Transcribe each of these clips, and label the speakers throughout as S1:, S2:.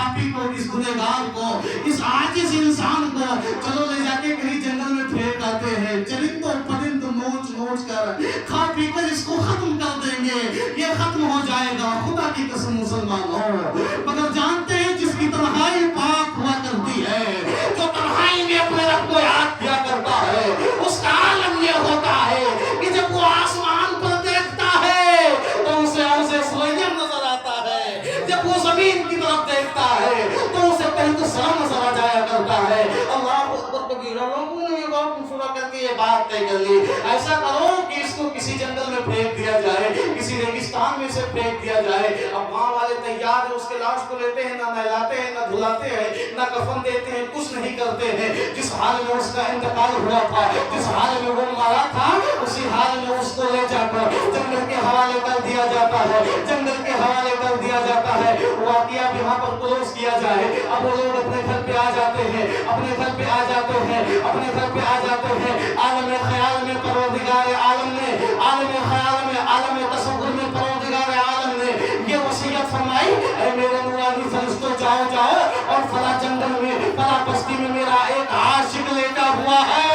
S1: पापी को, इस गुनहगार को, इस आजिज इंसान को चलो ले जाके कहीं जंगल में फेंक आते हैं, चरिंदों परिंदों नोच नोच कर खा पी कर इसको खत्म कर देंगे, ये खत्म हो जाएगा। खुदा की कसम मुसलमानों, मगर जानते हैं जिसकी तन्हाई पाक हुआ करती है, जो तन्हाई में अपने रब को याद किया करता है, उसका आलम ये होता है कि जब वो आसमान पर देखता है तो उसे सुरैया नजर आता है, जब वो जमीन की तरफ देखता है तो उसे कहीं तो सर नजर आ जाया करता है। अल्लाह अकबर कबीरा। लोगों ने ये बात सुना करके ये बात तय कर ली, ऐसा करो कि इसको किसी जंगल में फेंक दिया जाए, किसी रेगिस्तान में से फेंक दिया जाए। अब वहाँ वाले तैयार है, उसके लाश को लेते हैं, ना नहलाते हैं, ना धुलाते हैं, ना कफन देते हैं, कुछ नहीं करते हैं। जिस हाल में उसका इंतकाल हुआ था, जिस हाल में वो मारा था, उसी हाल में उसको ले जाकर जंगल के हवाले कर दिया जाता है, जंगल के हवाले कर दिया जाता है। वाक़या यहाँ पर क्लोज किया जाए। अब वो लोग अपने घर पे आ जाते हैं, अपने घर पे आ जाते हैं, अपने घर पे आ जाते हैं। आलम ख्याल में परवरदिगार आलम ने, आलम ख्याल में, आलम तसव्वुर में परवरदिगार आलम ने ये वसीयत फरमाई, ऐ मेरे नूरानी फरिश्तों जाओ जाओ और फला जंगल में, फला बस्ती में मेरा एक आशिक लेटा हुआ है।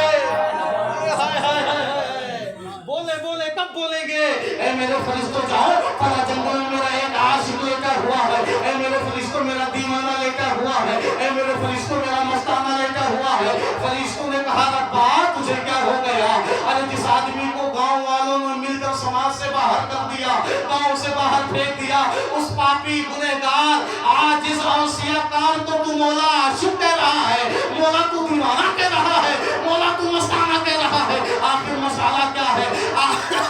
S1: बोले बोले कब बोलेंगे? ऐ मेरे फरिश्तों जाओ, फला जंगल में मेरा एक आशिक लेटा हुआ है। ऐ मेरे फरिश्तों मेरा दीवाना लेटा हुआ है। ऐ मेरे फरिश्तों मेरा मस्ताना लेटा हुआ है। फरिश्तों ने कहा रब्बा तुझे क्या हो गया? अरे जिस आदमी को गांव वालों ने मिलकर समाज से बाहर कर दिया, गांव से बाहर फेंक दिया, उस पापी गुनहगार आजिज और सियाकार को तू मौला आशिक कह रहा है, मौला तू दीवाना कह रहा है, मौला तू मस्ताना कह रहा है। आखिर मसाला क्या है? आखिर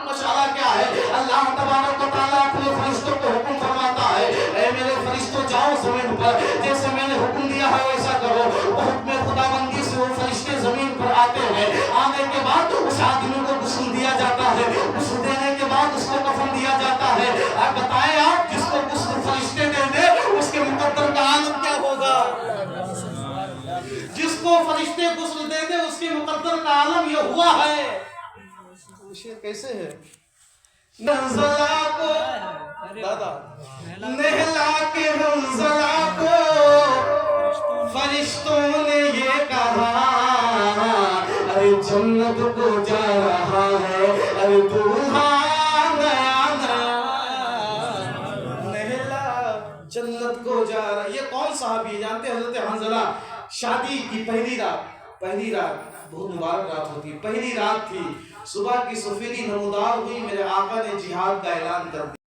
S1: मसाला क्या है? अल्लाह तबारक व तआला अपने फरिश्तों को हुक्म फरमाता है, ऐ मेरे फरिश्तों जाओ जमीन पर, जैसे मैंने हुक्म दिया है वैसा करो। हुक्म खुदाबंदी से वो फरिश्ते जमीन पर आते हैं। आने के बाद उस आदमी को गुस्ल दिया जाता है, गुस्ल देने के बाद उसको कफन दिया जाता है। अब बताएं आप, जिसको गुस्ल फरिश्ते दे दे उसके मुकद्दर का आलम क्या होगा? जिसको फरिश्ते गुस्ल दे दे उसके मुकद्दर का आलम ये हुआ है। शेर कैसे है? नज़ला को दादा नहला के नज़ला को फरिश्तों ने ये कहा, अरे जन्नत को जा रहा है, अरे दूल्हा नया नया नहला जन्नत को जा रहा। ये कौन साहबी जानते हैं? हज़रत हंज़ला। शादी की पहली रात बहुत मुबारक रात होती है, पहली रात थी, सुबह की सफेदी नमूदार हुई, मेरे आका ने जिहाद का ऐलान कर दिया।